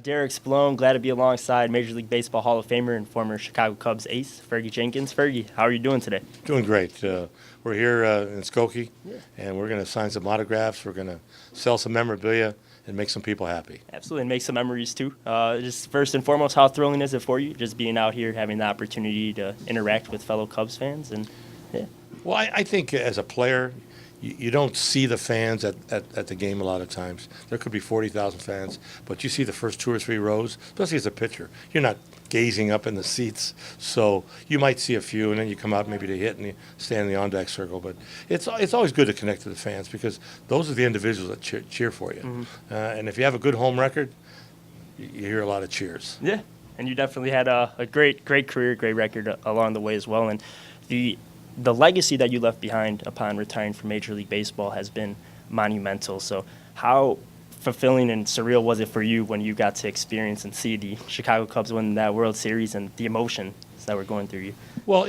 Derek Spallone, glad to be alongside Major League Baseball Hall of Famer and former Chicago Cubs ace, Fergie Jenkins. Fergie, how are you doing today? Doing great. We're here in Skokie, and we're going to sign some autographs. We're going to sell some memorabilia and make some people happy. Absolutely, and make some memories too. Just first and foremost, how thrilling is it for you, just being out here, having the opportunity to interact with fellow Cubs fans? Well, I think as a player, you don't see the fans at the game a lot of times. There could be 40,000 fans, but you see the first 2 or 3 rows, especially as a pitcher. You're not gazing up in the seats, so you might see a few, and then you come out maybe to hit and you stand in the on-deck circle. But it's always good to connect to the fans because those are the individuals that cheer for you. Mm-hmm. And if you have a good home record, you hear a lot of cheers. Yeah, and you definitely had a great career, great record along the way as well. And the legacy that you left behind upon retiring from Major League Baseball has been monumental. So how fulfilling and surreal was it for you when you got to experience and see the Chicago Cubs win that World Series and the emotions that were going through you? Well,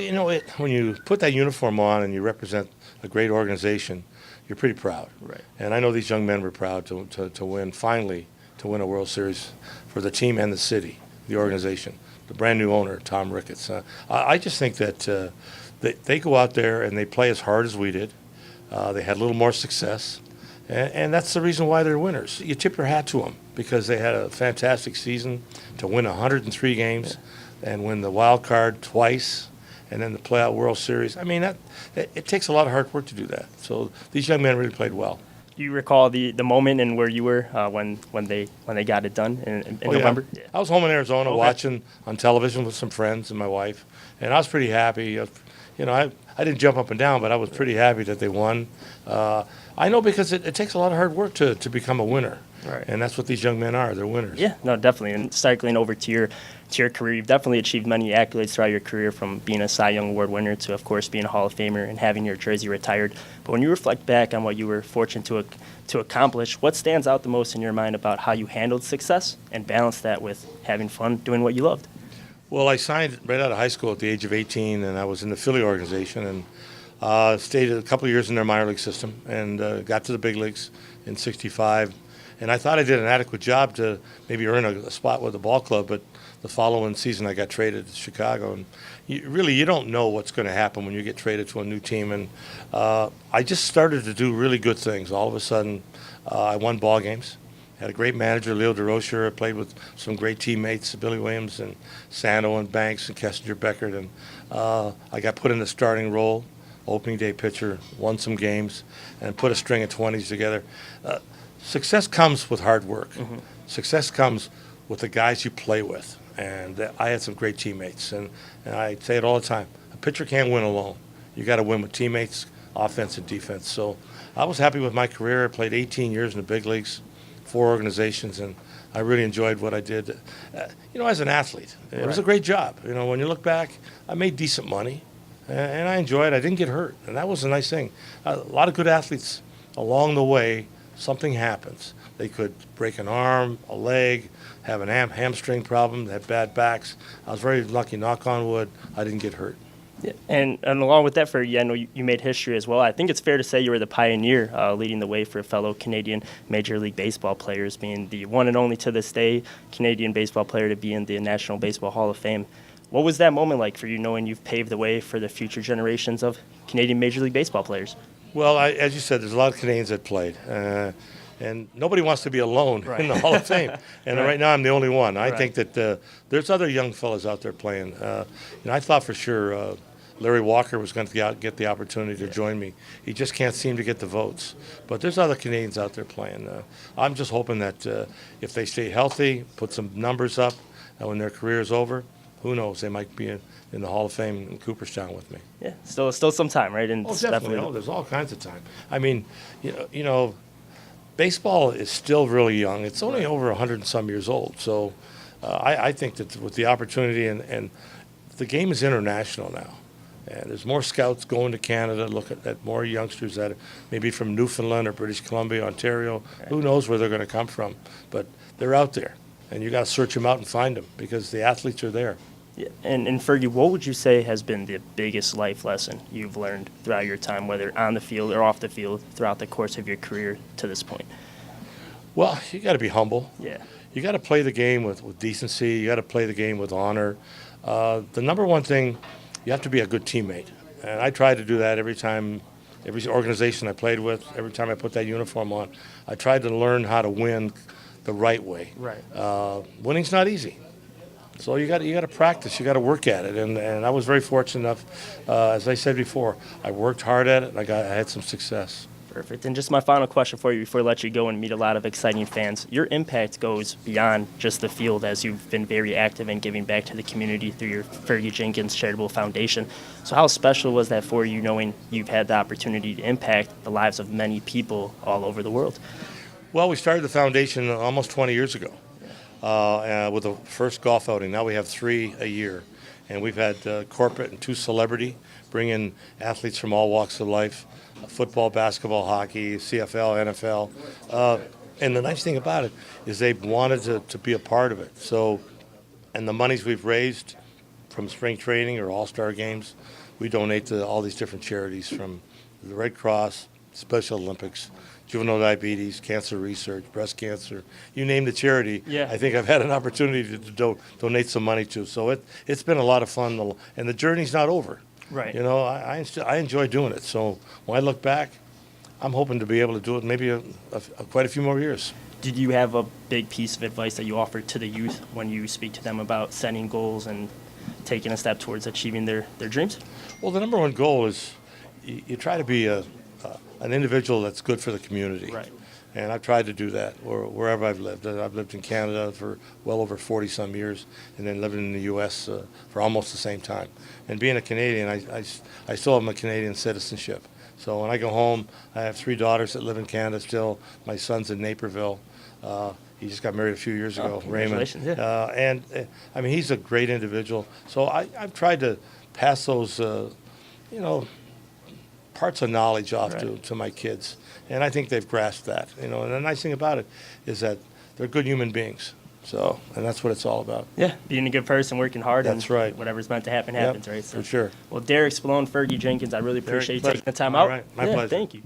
when you put that uniform on and you represent a great organization, you're pretty proud. Right. And I know these young men were proud to win, finally, to win a World Series for the team and the city, the organization, the brand new owner, Tom Ricketts. I just think that they go out there and they play as hard as we did. They had a little more success, and that's the reason why they're winners. You tip your hat to them because they had a fantastic season to win 103 games and win the wild card twice and then the playoff World Series. I mean, it takes a lot of hard work to do that. So these young men really played well. Do you recall the moment and where you were when they got it done in November? Yeah. I was home in Arizona watching on television with some friends and my wife, and I was pretty happy. I didn't jump up and down, but I was pretty happy that they won. I know because it takes a lot of hard work to become a winner. Right. And that's what these young men are. They're winners. Yeah, no, definitely. And cycling over to your career, you've definitely achieved many accolades throughout your career, from being a Cy Young Award winner to, of course, being a Hall of Famer and having your jersey retired. But when you reflect back on what you were fortunate to accomplish, what stands out the most in your mind about how you handled success and balanced that with having fun doing what you loved? Well, I signed right out of high school at the age of 18, and I was in the Philly organization and stayed a couple of years in their minor league system and got to the big leagues in '65. And I thought I did an adequate job to maybe earn a spot with the ball club, but the following season I got traded to Chicago. And you don't know what's going to happen when you get traded to a new team. And I just started to do really good things. All of a sudden, I won ball games. Had a great manager, Leo DeRocher. I played with some great teammates, Billy Williams and Santo and Banks and Kessinger Beckert. And I got put in the starting role, opening day pitcher, won some games, and put a string of 20s together. Success comes with hard work. Mm-hmm. Success comes with the guys you play with. And I had some great teammates. And I say it all the time, a pitcher can't win alone. You got to win with teammates, offense and defense. So I was happy with my career. I played 18 years in the big leagues, 4 organizations, and I really enjoyed what I did. As an athlete, it was a great job. When you look back, I made decent money, and I enjoyed it. I didn't get hurt, and that was a nice thing. A lot of good athletes along the way, something happens. They could break an arm, a leg, have an hamstring problem, have bad backs. I was very lucky, knock on wood, I didn't get hurt. Yeah. And along with that, Fergie, I know you made history as well. I think it's fair to say you were the pioneer leading the way for fellow Canadian Major League Baseball players, being the one and only to this day Canadian baseball player to be in the National Baseball Hall of Fame. What was that moment like for you, knowing you've paved the way for the future generations of Canadian Major League Baseball players? Well, as you said, there's a lot of Canadians that played. And nobody wants to be alone in the Hall of Fame. And right now I'm the only one. I think that there's other young fellas out there playing. I thought for sure Larry Walker was going to get the opportunity to join me. He just can't seem to get the votes. But there's other Canadians out there playing. I'm just hoping that if they stay healthy, put some numbers up, and when their career is over, who knows, they might be in the Hall of Fame in Cooperstown with me. Yeah, still some time, right? And definitely. There's all kinds of time. I mean, baseball is still really young. It's only over 100 and some years old. So I think that with the opportunity, and the game is international now. And there's more scouts going to Canada, look at more youngsters that are maybe from Newfoundland or British Columbia, Ontario. Right. Who knows where they're going to come from. But they're out there. And you got to search them out and find them because the athletes are there. Yeah. And Fergie, what would you say has been the biggest life lesson you've learned throughout your time, whether on the field or off the field, throughout the course of your career to this point? Well, you got to be humble. Yeah. you got to play the game with decency. You got to play the game with honor. The number one thing, you have to be a good teammate. And I try to do that every organization I played with, every time I put that uniform on. I tried to learn how to win the right way. Right. Winning's not easy. So you got to practice. You got to work at it, and I was very fortunate enough. As I said before, I worked hard at it. And I had some success. Perfect. And just my final question for you before I let you go and meet a lot of exciting fans. Your impact goes beyond just the field, as you've been very active in giving back to the community through your Fergie Jenkins Charitable Foundation. So how special was that for you, knowing you've had the opportunity to impact the lives of many people all over the world? Well, we started the foundation almost 20 years ago. With the first golf outing. Now we have 3 a year. And we've had corporate and 2 celebrity, bring in athletes from all walks of life, football, basketball, hockey, CFL, NFL. And the nice thing about it is they wanted to be a part of it. So, and the monies we've raised from spring training or all-star games, we donate to all these different charities, from the Red Cross, Special Olympics, juvenile diabetes, cancer research, breast cancer, you name the charity. Yeah. I think I've had an opportunity to donate some money to. So it's been a lot of fun, and the journey's not over. Right. You know, I enjoy doing it. So when I look back, I'm hoping to be able to do it maybe quite a few more years. Did you have a big piece of advice that you offer to the youth when you speak to them about setting goals and taking a step towards achieving their dreams? Well, the number one goal is you try to be an individual that's good for the community. Right. And I've tried to do that wherever I've lived. I've lived in Canada for well over 40-some years, and then living in the U.S. For almost the same time. And being a Canadian, I still have my Canadian citizenship. So when I go home, I have 3 daughters that live in Canada still. My son's in Naperville. He just got married a few years ago, Raymond. Congratulations, yeah. I mean, he's a great individual. So I've tried to pass those, parts of knowledge off to my kids. And I think they've grasped that. And the nice thing about it is that they're good human beings. So, and that's what it's all about. Yeah, being a good person, working hard. That's and right. Whatever's meant to happen happens, right? So, for sure. Well, Derek, Spallone, Fergie Jenkins, I really appreciate you Derek, taking the time all out. right, my pleasure. Thank you.